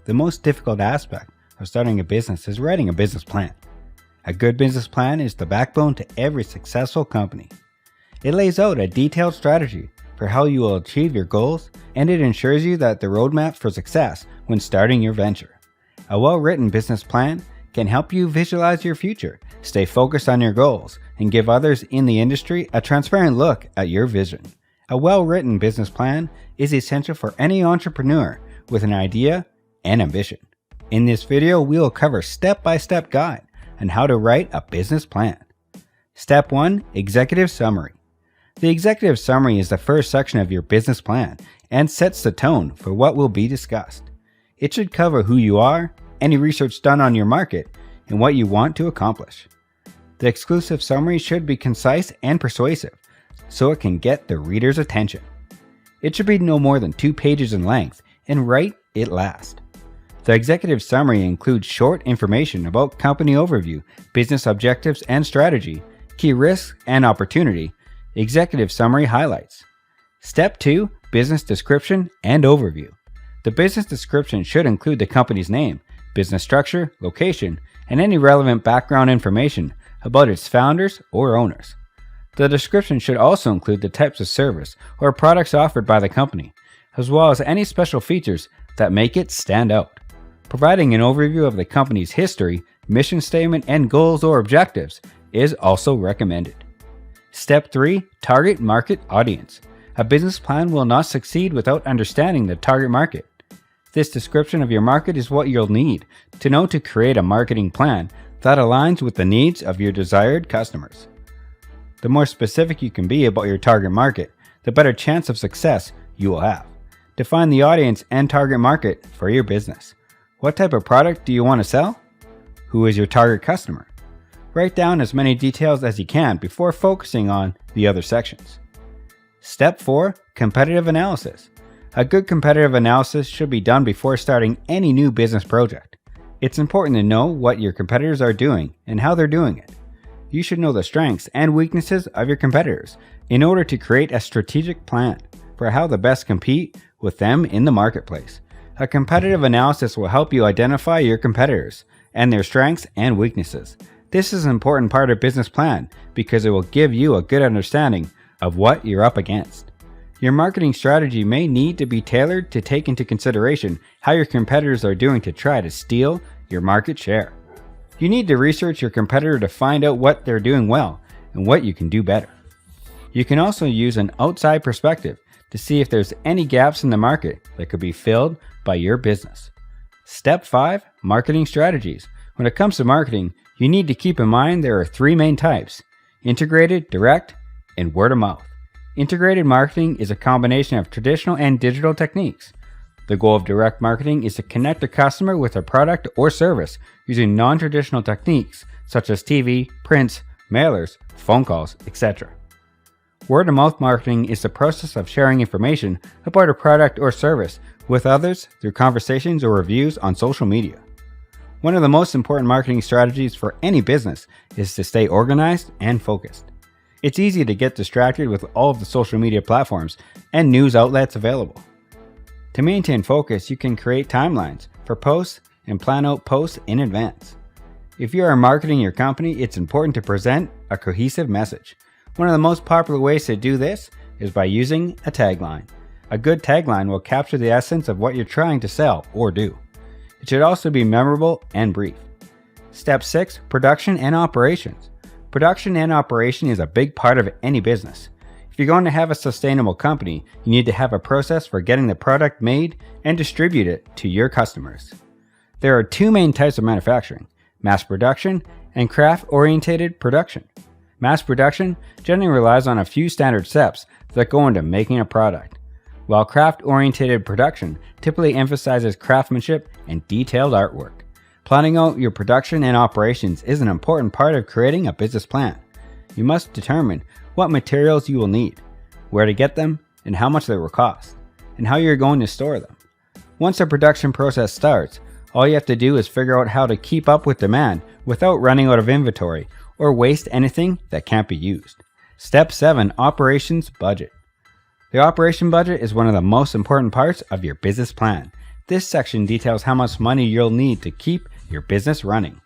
the most difficult aspect of starting a business is writing a business plan. A good business plan is the backbone to every successful company. It lays out a detailed strategy for how you will achieve your goals, and it ensures you that the roadmap for success when starting your venture. A well-written business plan can help you visualize your future, stay focused on your goals, and give others in the industry a transparent look at your vision. A well-written business plan is essential for any entrepreneur with an idea and ambition. In this video, we will cover step-by-step guide on how to write a business plan. Step 1. Executive Summary. The executive summary is the first section of your business plan and sets the tone for what will be discussed. It should cover who you are, any research done on your market, and what you want to accomplish. The exclusive summary should be concise and persuasive, so it can get the reader's attention. It should be no more than 2 pages in length and write it last. The executive summary includes short information about company overview, business objectives and strategy, key risks and opportunity, executive summary highlights. Step 2. Business description and overview. The business description should include the company's name, business structure, location, and any relevant background information about its founders or owners. The description should also include the types of service or products offered by the company, as well as any special features that make it stand out. Providing an overview of the company's history, mission statement, and goals or objectives is also recommended. Step 3. Target market audience. A business plan will not succeed without understanding the target market. This description of your market is what you'll need to know to create a marketing plan that aligns with the needs of your desired customers. The more specific you can be about your target market, the better chance of success you will have. Define the audience and target market for your business. What type of product do you want to sell? Who is your target customer? Write down as many details as you can before focusing on the other sections. Step 4. Competitive analysis. A good competitive analysis should be done before starting any new business project. It's important to know what your competitors are doing and how they're doing it. You should know the strengths and weaknesses of your competitors in order to create a strategic plan for how to best compete with them in the marketplace. A competitive analysis will help you identify your competitors and their strengths and weaknesses. This is an important part of business plan because it will give you a good understanding of what you're up against. Your marketing strategy may need to be tailored to take into consideration how your competitors are doing to try to steal your market share. You need to research your competitor to find out what they're doing well and what you can do better. You can also use an outside perspective to see if there's any gaps in the market that could be filled by your business. Step 5. Marketing strategies. When it comes to marketing, you need to keep in mind there are 3 main types: integrated, direct, and word of mouth. Integrated marketing is a combination of traditional and digital techniques. The goal of direct marketing is to connect a customer with a product or service using non-traditional techniques such as TV, prints, mailers, phone calls, etc. Word-of-mouth marketing is the process of sharing information about a product or service with others through conversations or reviews on social media. One of the most important marketing strategies for any business is to stay organized and focused. It's easy to get distracted with all of the social media platforms and news outlets available. To maintain focus, you can create timelines for posts and plan out posts in advance. If you are marketing your company, it's important to present a cohesive message. One of the most popular ways to do this is by using a tagline. A good tagline will capture the essence of what you're trying to sell or do. It should also be memorable and brief. Step 6. Production and operations. Production and operation is a big part of any business. If you're going to have a sustainable company, you need to have a process for getting the product made and distribute it to your customers. There are 2 main types of manufacturing: mass production and craft-oriented production. Mass production generally relies on a few standard steps that go into making a product, while craft-oriented production typically emphasizes craftsmanship and detailed artwork. Planning out your production and operations is an important part of creating a business plan. You must determine what materials you will need, where to get them, and how much they will cost, and how you're going to store them. Once the production process starts, all you have to do is figure out how to keep up with demand without running out of inventory or waste anything that can't be used. Step 7. Operations budget. The operation budget is one of the most important parts of your business plan. This section details how much money you'll need to keep your business running.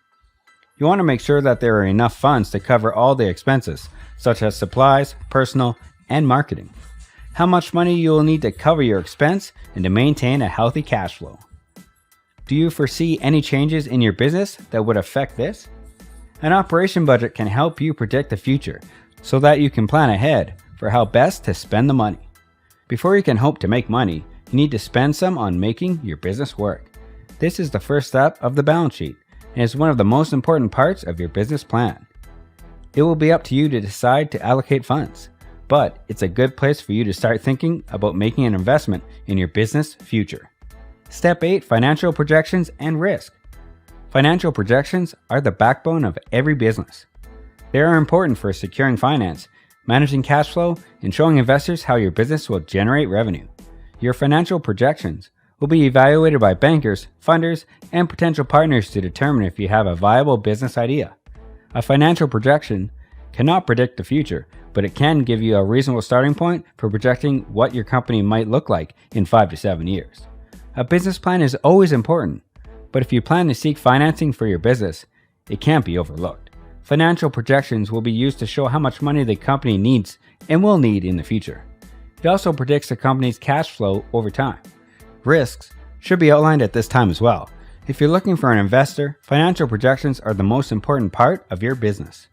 You want to make sure that there are enough funds to cover all the expenses, such as supplies, personal, and marketing. How much money you will need to cover your expense and to maintain a healthy cash flow. Do you foresee any changes in your business that would affect this? An operation budget can help you predict the future so that you can plan ahead for how best to spend the money. Before you can hope to make money, you need to spend some on making your business work. This is the first step of the balance sheet and is one of the most important parts of your business plan. It will be up to you to decide to allocate funds, but it's a good place for you to start thinking about making an investment in your business future. Step 8. Financial projections and risk. Financial projections are the backbone of every business. They are important for securing finance, managing cash flow, and showing investors how your business will generate revenue. Your financial projections will be evaluated by bankers, funders, and potential partners to determine if you have a viable business idea. A financial projection cannot predict the future, but it can give you a reasonable starting point for projecting what your company might look like in 5 to 7 years. A business plan is always important, but if you plan to seek financing for your business, it can't be overlooked. Financial projections will be used to show how much money the company needs and will need in the future. It also predicts the company's cash flow over time. Risks should be outlined at this time as well. If you're looking for an investor, financial projections are the most important part of your business.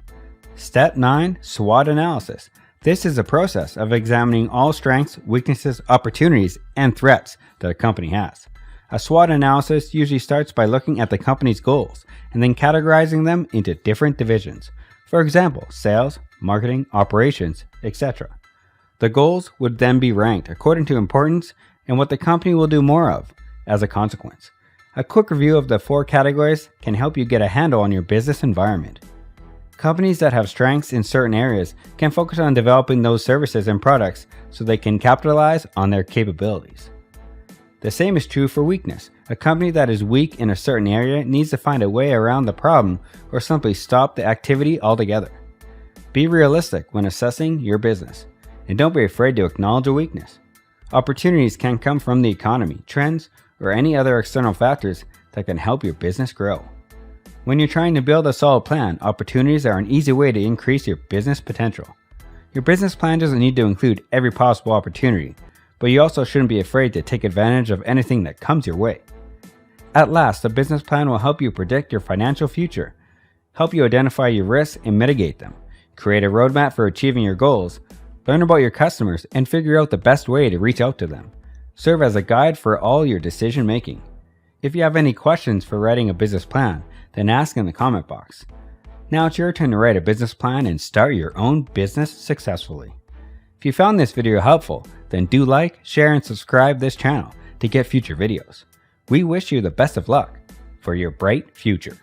Step 9. SWOT Analysis. This is a process of examining all strengths, weaknesses, opportunities, and threats that a company has. A SWOT analysis usually starts by looking at the company's goals and then categorizing them into different divisions. For example, sales, marketing, operations, etc. The goals would then be ranked according to importance and what the company will do more of as a consequence. A quick review of the 4 categories can help you get a handle on your business environment. Companies that have strengths in certain areas can focus on developing those services and products so they can capitalize on their capabilities. The same is true for weakness. A company that is weak in a certain area needs to find a way around the problem or simply stop the activity altogether. Be realistic when assessing your business, and don't be afraid to acknowledge a weakness. Opportunities can come from the economy, trends, or any other external factors that can help your business grow. When you're trying to build a solid plan, opportunities are an easy way to increase your business potential. Your business plan doesn't need to include every possible opportunity, but you also shouldn't be afraid to take advantage of anything that comes your way. At last, a business plan will help you predict your financial future, help you identify your risks and mitigate them, create a roadmap for achieving your goals, learn about your customers, and figure out the best way to reach out to them. Serve as a guide for all your decision making. If you have any questions for writing a business plan, then ask in the comment box. Now it's your turn to write a business plan and start your own business successfully. If you found this video helpful, then do like, share, and subscribe this channel to get future videos. We wish you the best of luck for your bright future.